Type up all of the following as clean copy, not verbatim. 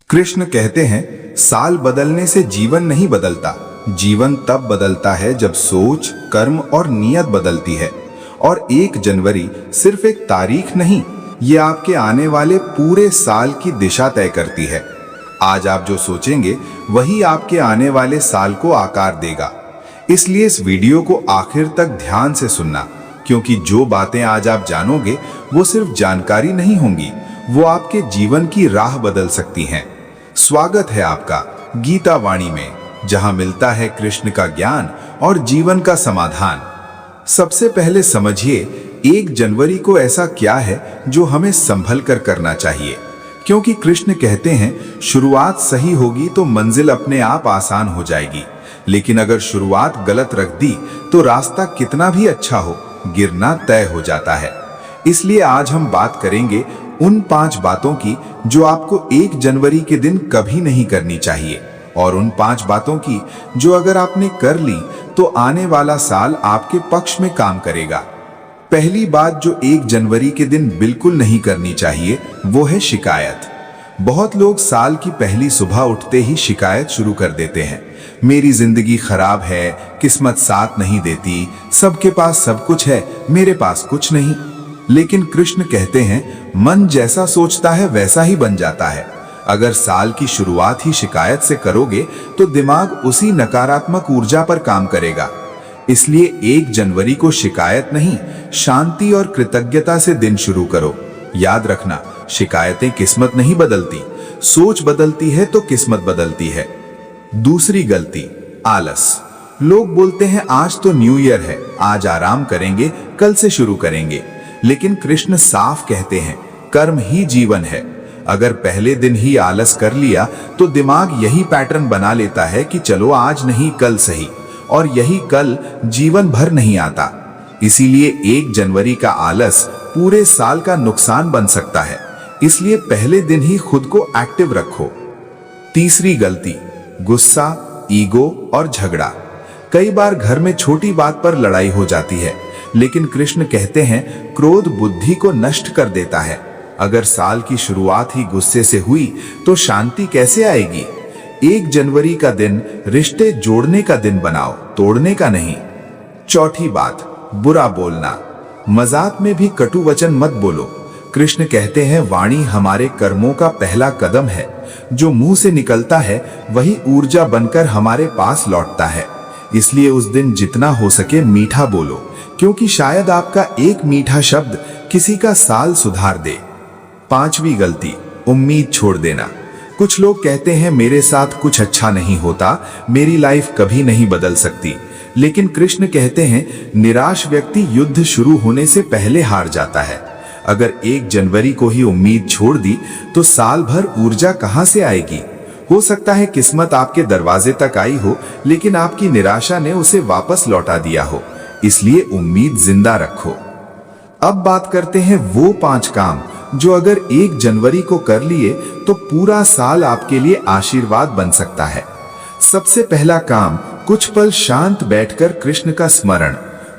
कृष्ण कहते हैं, साल बदलने से जीवन नहीं बदलता। जीवन तब बदलता है जब सोच, कर्म और नियत बदलती है। और 1 जनवरी सिर्फ एक तारीख नहीं, ये आपके आने वाले पूरे साल की दिशा तय करती है। आज आप जो सोचेंगे वही आपके आने वाले साल को आकार देगा। इसलिए इस वीडियो को आखिर तक ध्यान से सुनना, क्योंकि जो बातें आज आप जानोगे वो सिर्फ जानकारी नहीं होंगी, वो आपके जीवन की राह बदल सकती हैं। स्वागत है आपका गीता वाणी में, जहां मिलता है कृष्ण का ज्ञान और जीवन का समाधान। सबसे पहले समझिए, 1 जनवरी को ऐसा क्या है जो हमें संभल कर करना चाहिए, क्योंकि कृष्ण कहते हैं शुरुआत सही होगी तो मंजिल अपने आप आसान हो जाएगी, लेकिन अगर शुरुआत गलत रख दी तो रास्ता कितना भी अच्छा हो, गिरना तय हो जाता है। इसलिए आज हम बात करेंगे उन 5 बातों की जो आपको 1 जनवरी के दिन कभी नहीं करनी चाहिए, और उन 5 बातों की जो अगर आपने कर ली तो आने वाला साल आपके पक्ष में काम करेगा। पहली बात जो 1 जनवरी के दिन बिल्कुल नहीं करनी चाहिए वो है शिकायत। बहुत लोग साल की पहली सुबह उठते ही शिकायत शुरू कर देते हैं। मेरी जिंदगी खराब है, किस्मत साथ नहीं देती, सबके पास सब कुछ है, मेरे पास कुछ नहीं। लेकिन कृष्ण कहते हैं, मन जैसा सोचता है वैसा ही बन जाता है। अगर साल की शुरुआत ही शिकायत से करोगे तो दिमाग उसी नकारात्मक ऊर्जा पर काम करेगा। इसलिए 1 जनवरी को शिकायत नहीं, शांति और कृतज्ञता से दिन शुरू करो। याद रखना, शिकायतें किस्मत नहीं बदलती, सोच बदलती है तो किस्मत बदलती है। दूसरी गलती, आलस। लोग बोलते हैं आज तो न्यू ईयर है, आज आराम करेंगे, कल से शुरू करेंगे। लेकिन कृष्ण साफ कहते हैं, कर्म ही जीवन है। अगर पहले दिन ही आलस कर लिया तो दिमाग यही पैटर्न बना लेता है कि चलो आज नहीं कल सही, और यही कल जीवन भर नहीं आता। इसीलिए 1 जनवरी का आलस पूरे साल का नुकसान बन सकता है। इसलिए पहले दिन ही खुद को एक्टिव रखो। तीसरी गलती, गुस्सा, ईगो और झगड़ा। कई बार घर में छोटी बात पर लड़ाई हो जाती है, लेकिन कृष्ण कहते हैं क्रोध बुद्धि को नष्ट कर देता है। अगर साल की शुरुआत ही गुस्से से हुई तो शांति कैसे आएगी। 1 जनवरी का दिन रिश्ते जोड़ने का दिन बनाओ, तोड़ने का नहीं। चौथी बात, बुरा बोलना। मजाक में भी कटु वचन मत बोलो। कृष्ण कहते हैं वाणी हमारे कर्मों का पहला कदम है। जो मुंह से निकलता है वही ऊर्जा बनकर हमारे पास लौटता है। इसलिए उस दिन जितना हो सके मीठा बोलो, क्योंकि शायद आपका एक मीठा शब्द किसी का साल सुधार दे। 5वीं गलती, उम्मीद छोड़ देना। कुछ लोग कहते हैं मेरे साथ कुछ अच्छा नहीं होता, मेरी लाइफ कभी नहीं बदल सकती। लेकिन कृष्ण कहते हैं निराश व्यक्ति युद्ध शुरू होने से पहले हार जाता है। अगर 1 जनवरी को ही उम्मीद छोड़ दी तो साल भर ऊर्जा कहां से आएगी। हो सकता है किस्मत आपके दरवाजे तक आई हो, लेकिन आपकी निराशा ने उसे वापस लौटा दिया हो। इसलिए उम्मीद जिंदा रखो। अब बात करते हैं वो 5 काम जो अगर 1 जनवरी को कर लिए तो पूरा साल आपके लिए आशीर्वाद बन सकता है। सबसे पहला काम, कुछ पल शांत बैठकर कृष्ण का स्मरण।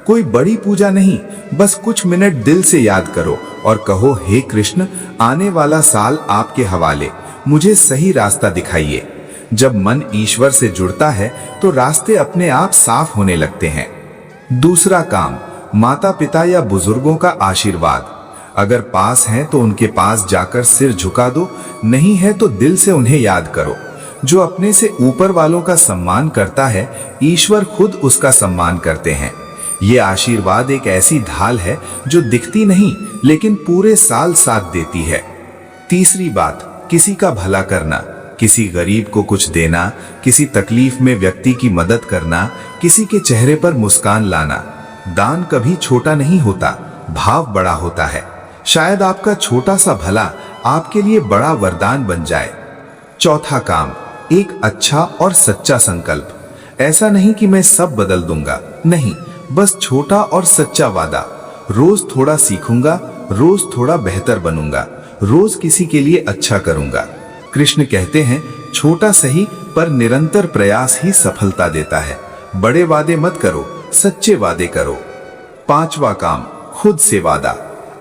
कोई बड़ी पूजा नहीं, बस कुछ मिनट दिल से याद करो और कहो, हे कृष्ण, आने वाला साल आपके हवाले, मुझे सही रास्ता दिखाइए। जब मन ईश्वर से जुड़ता है तो रास्ते अपने आप साफ होने लगते हैं। दूसरा काम, माता पिता या बुजुर्गों का आशीर्वाद। अगर पास हैं तो उनके पास जाकर सिर झुका दो, नहीं है तो दिल से उन्हें याद करो। जो अपने से ऊपर वालों का सम्मान करता है, ईश्वर खुद उसका सम्मान करते हैं। ये आशीर्वाद एक ऐसी ढाल है जो दिखती नहीं लेकिन पूरे साल साथ देती है। तीसरी बात, किसी का भला करना। किसी गरीब को कुछ देना, किसी तकलीफ में व्यक्ति की मदद करना, किसी के चेहरे पर मुस्कान लाना। दान कभी छोटा नहीं होता, भाव बड़ा होता है। शायद आपका छोटा सा भला आपके लिए बड़ा वरदान बन जाए। चौथा काम, एक अच्छा और सच्चा संकल्प। ऐसा नहीं कि मैं सब बदल दूंगा, नहीं, बस छोटा और सच्चा वादा। रोज थोड़ा सीखूंगा, रोज थोड़ा बेहतर बनूंगा, रोज किसी के लिए अच्छा करूंगा। कृष्ण कहते हैं छोटा सही पर निरंतर प्रयास ही सफलता देता है। बड़े वादे मत करो, सच्चे वादे करो। 5वां काम, खुद से वादा।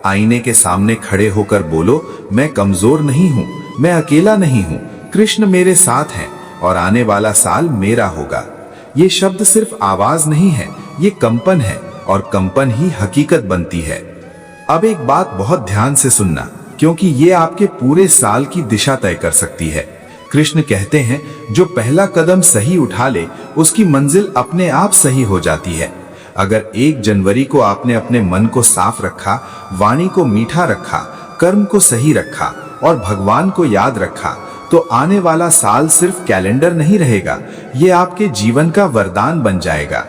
आईने के सामने खड़े होकर बोलो, मैं कमजोर नहीं हूं, मैं अकेला नहीं हूं, कृष्ण मेरे साथ हैं और आने वाला साल मेरा होगा। ये शब्द सिर्फ आवाज नहीं है, ये कंपन है और कंपन ही हकीकत बनती है। अब एक बात बहुत ध्यान से सुनना, क्योंकि ये आपके पूरे साल की दिशा तय कर सकती है। कृष्ण कहते हैं, जो पहला कदम सही उठा ले उसकी मंजिल अपने आप सही हो जाती है। अगर 1 जनवरी को आपने अपने मन को साफ रखा, वाणी को मीठा रखा, कर्म को सही रखा और भगवान को याद रखा, तो आने वाला साल सिर्फ कैलेंडर नहीं रहेगा, ये आपके जीवन का वरदान बन जाएगा।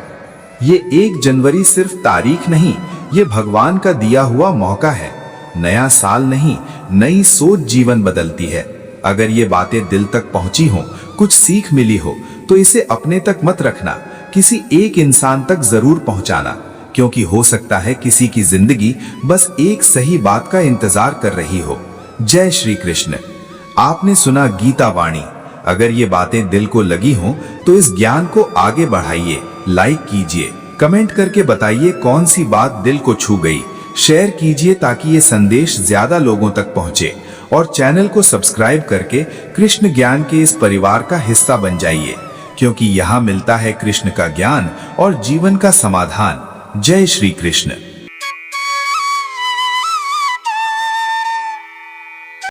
ये 1 जनवरी सिर्फ तारीख नहीं, ये भगवान का दिया हुआ मौका है। नया साल नहीं, नई सोच जीवन बदलती है। अगर ये बातें दिल तक पहुंची हो, कुछ सीख मिली हो, तो इसे अपने तक मत रखना, किसी एक इंसान तक जरूर पहुंचाना, क्योंकि हो सकता है किसी की जिंदगी बस एक सही बात का इंतजार कर रही हो। जय श्री कृष्ण। आपने सुना गीता वाणी। अगर ये बातें दिल को लगी हो तो इस ज्ञान को आगे बढ़ाइए, लाइक कीजिए, कमेंट करके बताइए कौन सी बात दिल को छू गई। शेयर कीजिए ताकि ये संदेश ज्यादा लोगों तक पहुंचे, और चैनल को सब्सक्राइब करके कृष्ण ज्ञान के इस परिवार का हिस्सा बन जाइए, क्योंकि यहाँ मिलता है कृष्ण का ज्ञान और जीवन का समाधान। जय श्री कृष्ण।